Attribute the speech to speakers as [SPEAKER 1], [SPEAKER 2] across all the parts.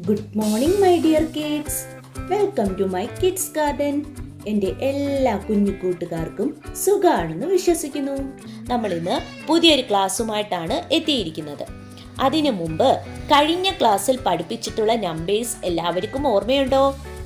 [SPEAKER 1] Good morning my dear kids. Welcome to my kids garden. എൻ്റെ എല്ലാ കുഞ്ഞു കൂട്ടുകാർക്കും സുഖാണെന്ന് വിശ്വസിക്കുന്നു. നമ്മൾ ഇന്ന് പുതിയൊരു ക്ലാസ്സുമായിട്ടാണ് എത്തിയിരിക്കുന്നത്. അതിനു മുമ്പ് കഴിഞ്ഞ ക്ലാസ്സിൽ പഠിപ്പിച്ചിട്ടുള്ള നമ്പേഴ്സ് എല്ലാവർക്കും ഓർമ്മയുണ്ടോ?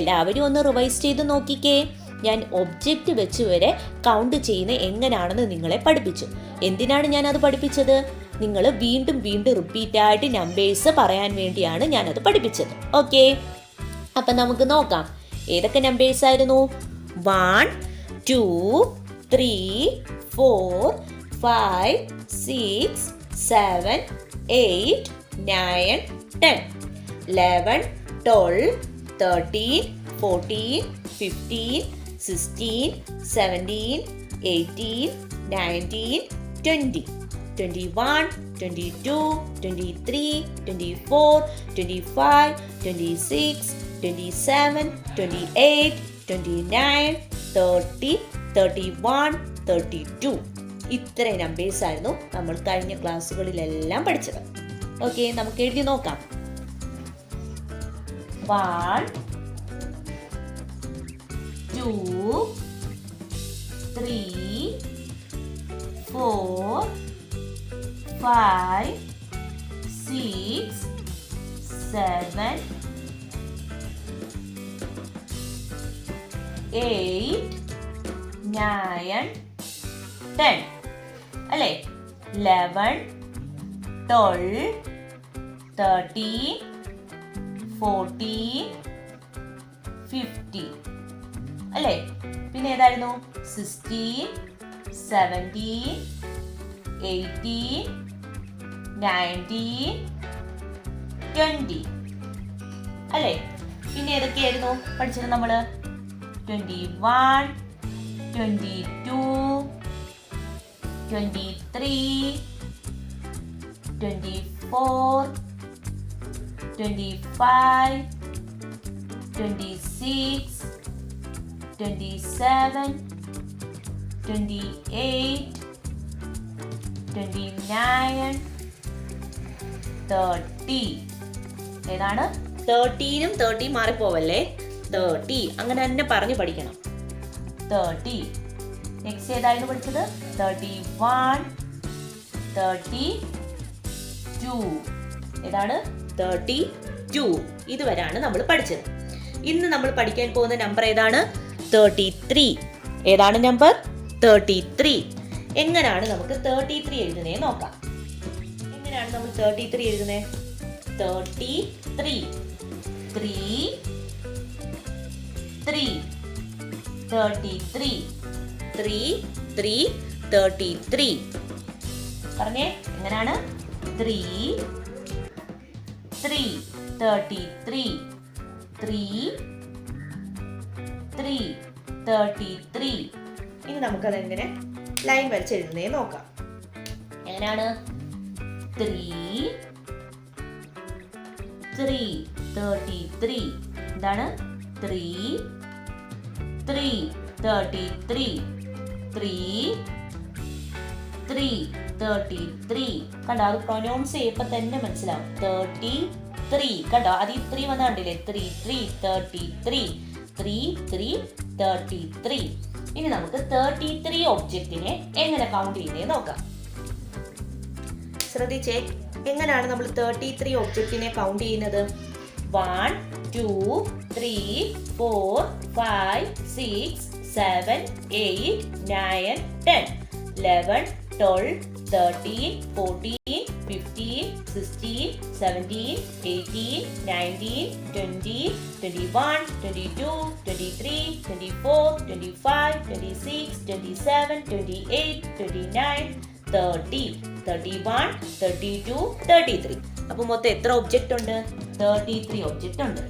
[SPEAKER 1] എല്ലാവരും ഒന്ന് റിവൈസ് ചെയ്ത് നോക്കിക്കേ. ഞാൻ ഒബ്ജക്റ്റ് വെച്ച് വരെ കൗണ്ട് ചെയ്യുന്ന എങ്ങനെയാണെന്ന് നിങ്ങളെ പഠിപ്പിച്ചു. എന്തിനാണ് ഞാനത് പഠിപ്പിച്ചത്? നിങ്ങൾ വീണ്ടും റിപ്പീറ്റായിട്ട് നമ്പേഴ്സ് പറയാൻ വേണ്ടിയാണ് ഞാനത് പഠിപ്പിച്ചത്. ഓക്കെ, അപ്പം നമുക്ക് നോക്കാം ഏതൊക്കെ നമ്പേഴ്സ് ആയിരുന്നു. 1, 2, 3, 4, 5, 6, 7, 8, 9, 10, 11, 12, 13, 14, 15, 16, 17, 18, 19, 20, 21, 22, 23, 24, 25, 26, 27, 28, 29, 30, 31, 32. ഇത്ര നമ്പേഴ്സ് ആയിരുന്നു നമ്മൾ കഴിഞ്ഞ ക്ലാസ്സുകളിലെല്ലാം പഠിച്ചത്. ഓക്കെ, നമുക്ക് എഴുതി നോക്കാം. 1, 2, 3, 4, 5, 6, 7, 8, 9, 10 അല്ലേ? 11, 12, 13, 14, 15 അല്ലേ? പിന്നെ ഏതായിരുന്നു? 16, 17, 18, 19, 20 അല്ലേ? പിന്നെ ഏതൊക്കെയായിരുന്നു പഠിച്ചത് നമ്മള്? 21, 22, 23, 24, 25, 26, 27, 28, 29, 30. ഏതാണ്? 13-ഉം 30 മാറിപ്പോവല്ലേ? 30 അങ്ങനെ തന്നെ പറഞ്ഞു പഠിക്കണം. 30. നെക്സ്റ്റ് ഏതായിരുന്നു പഠിച്ചത്? 31, 32. ഏതാണ്? 32. ഇതുവരെയാണ് നമ്മൾ പഠിച്ചത്. ഇന്ന് നമ്മൾ പഠിക്കാൻ പോകുന്ന നമ്പർ ഏതാണ്? 33. ഏതാണ് നമ്പർ? 33. എങ്ങനെയാണ് നമുക്ക് 33 എഴുതുന്നേ നോക്കാം. എങ്ങനെയാണ് നമ്മൾ 33 എഴുതുന്നേ? 33 3 3 33 3 3 33. പറഞ്ഞേ എങ്ങനെയാണ്? 3 3 33 3 3 33. ഇനി നമുക്കത് എങ്ങനെ ലൈൻ വരച്ചെഴുതുന്നേ നോക്കാം. എങ്ങനെയാണ്? 3 3 33. എന്താണ്? 3 3 33 3 3 33. കണ്ടോ? അത് പ്രൊനൗൺസ് ചെയ്യുമ്പോൾ തന്നെ മനസ്സിലാവും. 33. കണ്ടോ? അത് ഈ 3 വന്ന കണ്ടില്ലേ? 3 3 33 3 3 33. ഇനി നമുക്ക് 33 ഒബ്ജക്റ്റിനെ എങ്ങനെ കൗണ്ട് ചെയ്യുന്നേ നോക്കാം. ശ്രദ്ധിച്ചേ, എങ്ങനെയാണ് നമ്മൾ 33 ഒബ്ജക്റ്റിനെ കൗണ്ട് ചെയ്യുന്നത്? 1, 2, 3, 4, 5, 6, 7, 8, 9, 10, 11, 12, 13, 14, 15, 16, 17, 18, 19, 20, 21, 22, 23, 24, 25, 26, 27, 28, 29, 30, 31, 32, 33. അപ്പൊ മൊത്തം എത്ര ഒബ്ജക്റ്റ് ഉണ്ട്? 33 ഒബ്ജക്റ്റ് ഉണ്ട്.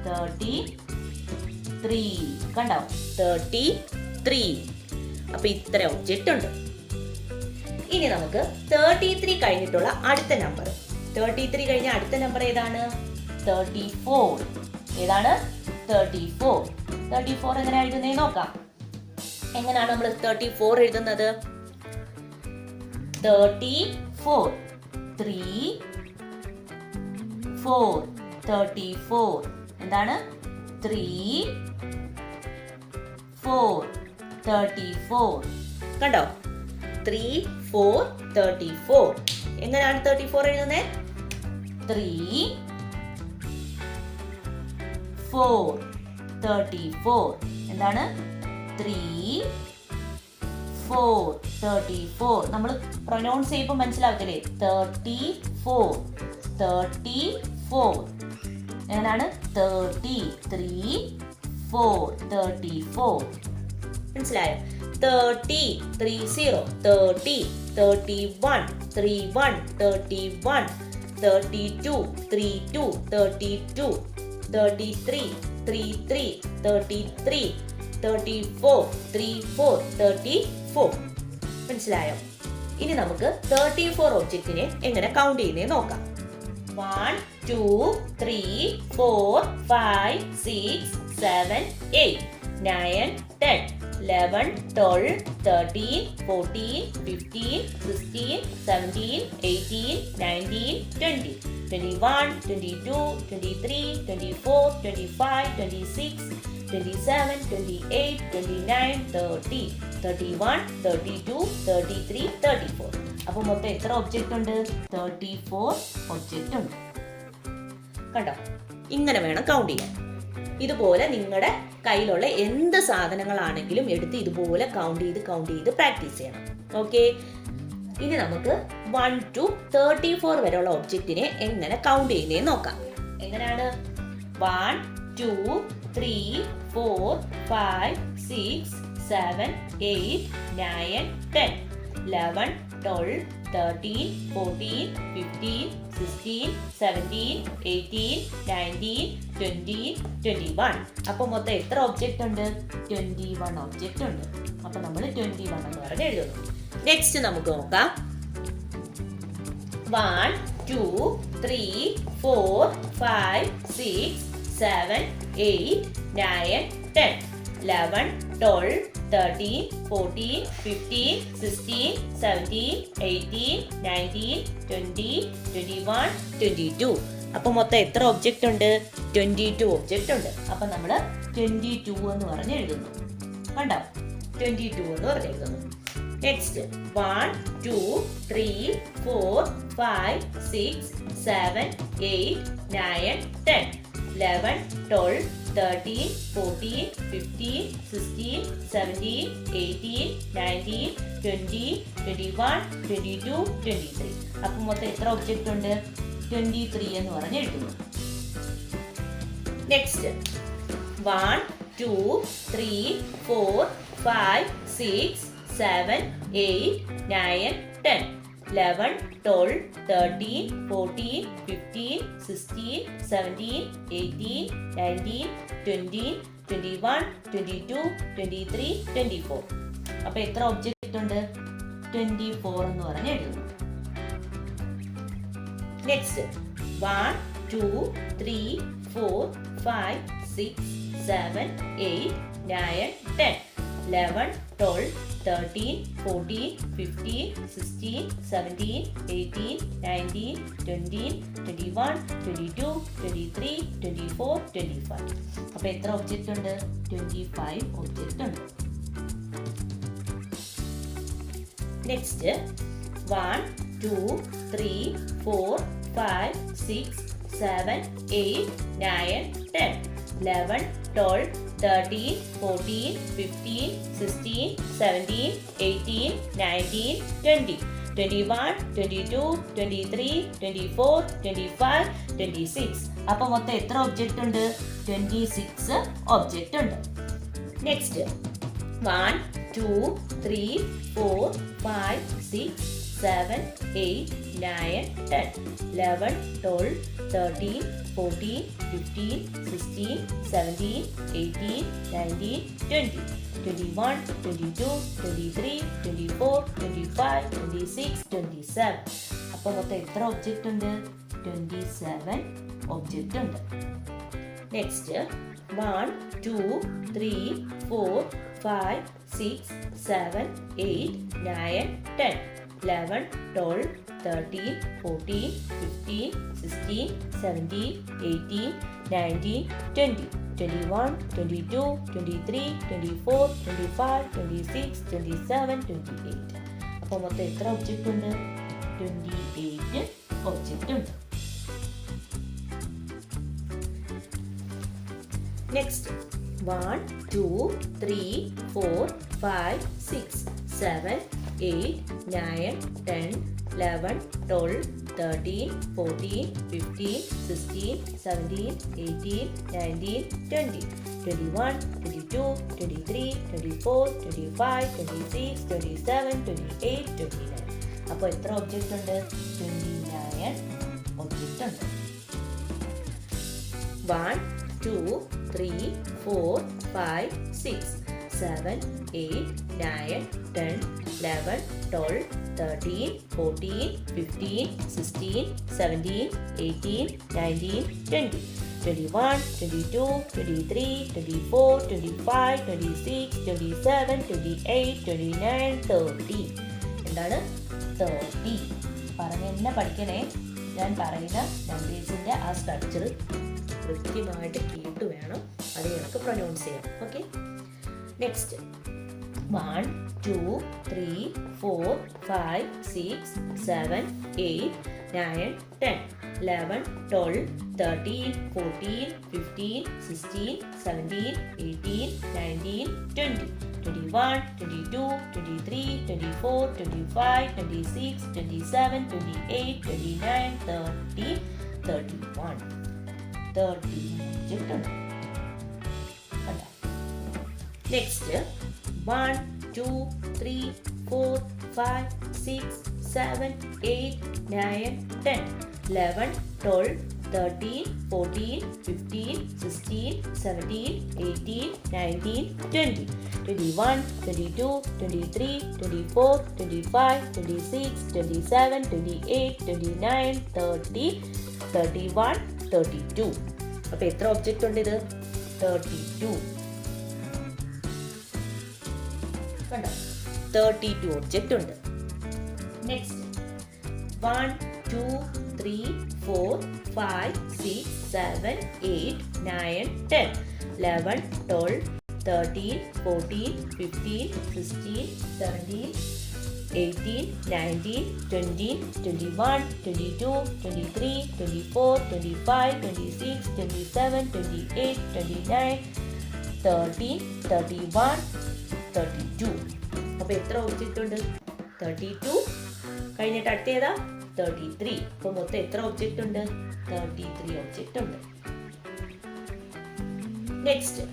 [SPEAKER 1] 33. കണ്ടോ? 33. അപ്പൊ ഇത്ര ഒബ്ജക്റ്റ് ഉണ്ട്. ഇനി നമുക്ക് 33 കഴിഞ്ഞിട്ടുള്ള അടുത്ത നമ്പർ. 33 കഴിഞ്ഞ അടുത്ത നമ്പർ ഏതാണ്? 34. ഏതാണ്? 34. 34 എങ്ങനെ എഴുതുന്നേ നോക്കാം. എങ്ങനെയാണ് നമ്മൾ 34 എഴുതുന്നത്? 34 3 4 34. എന്താണ്? 3 4 34. കണ്ടോ? 3 4 34. എങ്ങനെയാണ് 34 എഴുതുന്നത്? 3 4 34. എന്താണ്? 3 4 34. നമ്മൾ പ്രൊനൗൺസ് ചെയ്യുമ്പോൾ മനസ്സിലാവത്തില്ലേ? 34 34. എങ്ങനെയാണ്? 33 4 34. മനസ്സിലായോ? 30 30 30 31 31 31 32 32 32 33 33 33 34 34 34. മനസ്സിലായോ? ഇനി നമുക്ക് 34 ഒബ്ജക്റ്റിനെ എങ്ങനെ കൗണ്ട് ചെയ്യുന്നത് നോക്കാം. 1 2 3 4 5 6 7 8 9 10 11 12 13 14 15 16 17 18 19 20 21 22 23 24 25 26 27 28 29 30 31 32 33 34. അപ്പോൾ മൊത്തം എത്ര ഒബ്ജക്റ്റ് ഉണ്ട്? 34 ഒബ്ജക്റ്റ് ഉണ്ട്. കണ്ടോ? ഇങ്ങനെ വേണം കൗണ്ട് ചെയ്യാൻ. ഇതുപോലെ നിങ്ങളുടെ കയ്യിലുള്ള എന്ത് സാധനങ്ങളാണെങ്കിലും എടുത്ത് ഇതുപോലെ കൗണ്ട് ചെയ്ത് പ്രാക്ടീസ് ചെയ്യണം. ഓക്കെ, ഇനി നമുക്ക് 1 to 34 വരെയുള്ള ഒബ്ജക്റ്റിനെ എങ്ങനെ കൗണ്ട് ചെയ്യുന്നതെന്ന് നോക്കാം. എങ്ങനെയാണ്? 1 2 3 4 5 6 7 8 9 10 11 12 13 14 15 16 17 18 19 20 21. അപ്പോൾ മൊത്തം എത്ര ഒബ്ജക്റ്റ് ഉണ്ട്? 21 ഒബ്ജക്റ്റ് ഉണ്ട്. അപ്പോൾ നമ്മൾ 21 എന്ന് പറഞ്ഞ് എഴുതുന്നു. നെക്സ്റ്റ് നമുക്ക് നോക്കാം. 1 2 3 4 5 6 7 8 9 10 11 12 13 14 15 16 17 18 19 20 21 22. അപ്പോൾ മൊത്തം എത്ര ഒബ്ജക്റ്റ് ഉണ്ട്? 22 ഒബ്ജക്റ്റ് ഉണ്ട്. അപ്പോൾ നമ്മൾ 22 എന്ന് പറഞ്ഞ് എഴുതുന്നു. കണ്ടോ? 22 എന്ന് പറഞ്ഞ് എഴുതുന്നു. നെക്സ്റ്റ് 1 2 3 4 5 6 7 8 9 10 11 12 13 14 15 16 17 18 19 20 21 22 23. അപ്പോൾ മൊത്തം എത്ര ഒബ്ജക്റ്റ് ഉണ്ട്? 23 എന്ന് പറഞ്ഞ് എഴുതുന്നു. നെക്സ്റ്റ് 1 2 3 4 5 6 7 8 9 10 11 12 13 14 15 16 17 18 19 20 21 22 23 24. അപ്പോൾ എത്ര ഒബ്ജക്റ്റ് ഉണ്ട്? 24 എന്ന് പറഞ്ഞ് എഴുതുന്നു. നെക്സ്റ്റ് 1 2 3 4 5 6 7 8 9 10 11 12 13 14 15 16 17 18 19 20 21 22 23 24 25. അപ്പോൾ എത്ര ഒബ്ജക്റ്റ് ഉണ്ട്? 25 ഒബ്ജക്റ്റ് ഉണ്ട്. നെക്സ്റ്റ് 1 2 3 4 5 6 7 8 9 10 11 12 13 14 15 16 17 18 19 20 21 22 23 24 25 26. അപ്പോൾ മൊത്തം എത്ര ഒബ്ജക്റ്റ് ഉണ്ട്? 26 ഒബ്ജക്റ്റ് ഉണ്ട്. നെക്സ്റ്റ് 1 2 3 4 5 6 7 8 9 10 11 12 13 14 15 16 17 18 19 20 21 22 23 24 25 26 27. അപ്പോൾ മൊത്തം എത്ര ഒബ്ജക്റ്റ് ഉണ്ട്? 27 ഒബ്ജക്റ്റ് ഉണ്ട്. നെക്സ്റ്റ് 1 2 3 4 5 6 7 8 9 10 11 12 13, 14, 15, 16, 17, 18, 19, 20. 21, 22, 23, 24, 25, 26, 27, 28. അപ്പോൾ മൊത്തം എത്ര ഒബ്ജക്റ്റ് ഉണ്ട്? 28 ഒബ്ജക്റ്റ് ഉണ്ട്. നെക്സ്റ്റ് 1, 2, 3, 4, 5, 6, 7, 8, 9, 10, 11, 12, 13, 14, 15, 16, 17, 18, 19, 20, 21, 22, 23, 24, 25, 26, 27, 28, 29. അപ്പോൾ എത്ര ഒബ്ജക്റ്റ് ഉണ്ട്? 29 ഒബ്ജക്റ്റ് ഉണ്ട്. 1, 2, 3, 4, 5, 6, 7, 8, 9, 10, 11, 12, 13, 14, 15, 16, 17, 18, 19, 20, 21, 22, 23, 24, 25, 26, 27, 28, 29, 30. എന്താണ്? 30. പറഞ്ഞെന്നെ പഠിക്കണേ. ഞാൻ പറയുന്ന നമ്പേഴ്സിൻ്റെ ആ സ്ട്രക്ചർ കൃത്യമായിട്ട് കേട്ട് വേണം അത് എനിക്ക് പ്രൊനൗൺസ് ചെയ്യാം. Okay, next 1, 2, 3, 4, 5, 6, 7, 8, 9, 10, 11, 12, 13, 14, 15, 16, 17, 18, 19, 20, 21, 22, 23, 24, 25, 26, 27, 28, 29, 30, 31. 30 ഒബ്ജക്റ്റ് ഉണ്ട്. നെക്സ്റ്റ് 1, 2, 3, 4, 5, 6, 7, 8, 9, 10, 11, 12, 13, 14, 15, 16, 17, 18, 19, 20, 21, 22, 23, 24, 25, 26, 27, 28, 29, 30, 31, 32. അപ്പോൾ എത്ര ഒബ്ജക്റ്റ് ഉണ്ട്? ഇത് 32. കണ്ടോ? 32 ഒബ്ജക്റ്റ് ഉണ്ട്. നെക്സ്റ്റ് 1, 2, 3, 4, 5, 6, 7, 8, 9, 10, 11, 12, 13, 14, 15, 16, 17, 18, 19, 20, 21, 22, 23, 24, 25, 26, 27, 28, 29, 30, 31, 32. അപ്പോൾ എത്ര ഒബ്ജക്റ്റ് ഉണ്ട്? 32. കഴിഞ്ഞിട്ട് അടുത്ത ഏതാ? 33. അപ്പോൾ മൊത്തം എത്ര ഒബ്ജക്റ്റ് ഉണ്ട്? 33 ഒബ്ജക്റ്റ് ഉണ്ട്. നെക്സ്റ്റ്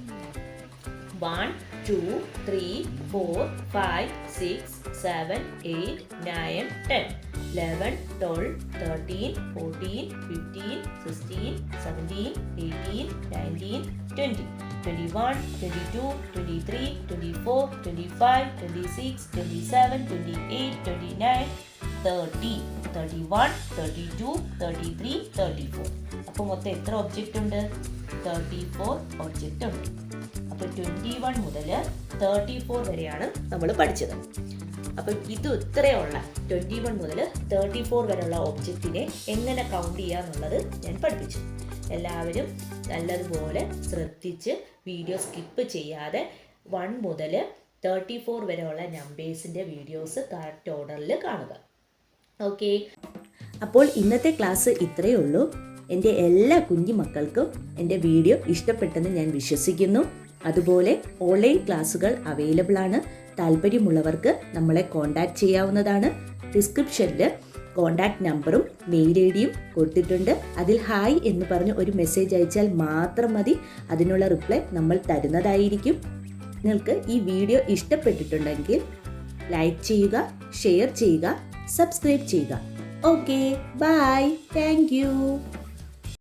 [SPEAKER 1] 1, 2, 3, 4, 5, 6, 7, 8, 9, 10, 11, 12, 13, 14, 15, 16, 17, 18, 19, 20, 21, 22, 23, 24, 25, 26, 27, 28, 29, 30, 31, 32, 33, 34. അപ്പോൾ മൊത്തം എത്ര ഒബ്ജക്റ്റ് ഉണ്ട്? 34 ഒബ്ജക്റ്റ് ഉണ്ട്. അപ്പോൾ 21 മുതൽ 34 വരെയാണ് നമ്മൾ പഠിച്ചത്. അപ്പം ഇത് ഇത്രയുള്ള 21 മുതൽ 34 വരെയുള്ള ഒബ്ജക്റ്റിനെ എങ്ങനെ കൗണ്ട് ചെയ്യുക എന്നുള്ളത് ഞാൻ പഠിപ്പിച്ചു. എല്ലാവരും നല്ലതുപോലെ ശ്രദ്ധിച്ച് വീഡിയോ സ്കിപ്പ് ചെയ്യാതെ 1 മുതൽ 34 വരെയുള്ള നമ്പേഴ്സിൻ്റെ വീഡിയോസ് കറക്റ്റ് ഓർഡറിൽ കാണുക. ഓക്കെ, അപ്പോൾ ഇന്നത്തെ ക്ലാസ് ഇത്രയേ ഉള്ളൂ. എൻ്റെ എല്ലാ കുഞ്ഞു മക്കൾക്കും എൻ്റെ വീഡിയോ ഇഷ്ടപ്പെട്ടെന്ന് ഞാൻ വിശ്വസിക്കുന്നു. അതുപോലെ ഓൺലൈൻ ക്ലാസ്സുകൾ അവൈലബിൾ ആണ്. താല്പര്യമുള്ളവർക്ക് നമ്മളെ കോൺടാക്റ്റ് ചെയ്യാവുന്നതാണ്. ഡിസ്ക്രിപ്ഷനിൽ കോൺടാക്റ്റ് നമ്പറും മെയിൽ ഐ ഡിയും കൊടുത്തിട്ടുണ്ട്. അതിൽ ഹായ് എന്ന് പറഞ്ഞ് ഒരു മെസ്സേജ് അയച്ചാൽ മാത്രം മതി. അതിനുള്ള റിപ്ലൈ നമ്മൾ തരുന്നതായിരിക്കും. നിങ്ങൾക്ക് ഈ വീഡിയോ ഇഷ്ടപ്പെട്ടിട്ടുണ്ടെങ്കിൽ ലൈക്ക് ചെയ്യുക, ഷെയർ ചെയ്യുക, സബ്സ്ക്രൈബ് ചെയ്യുക. Okay, bye, thank U.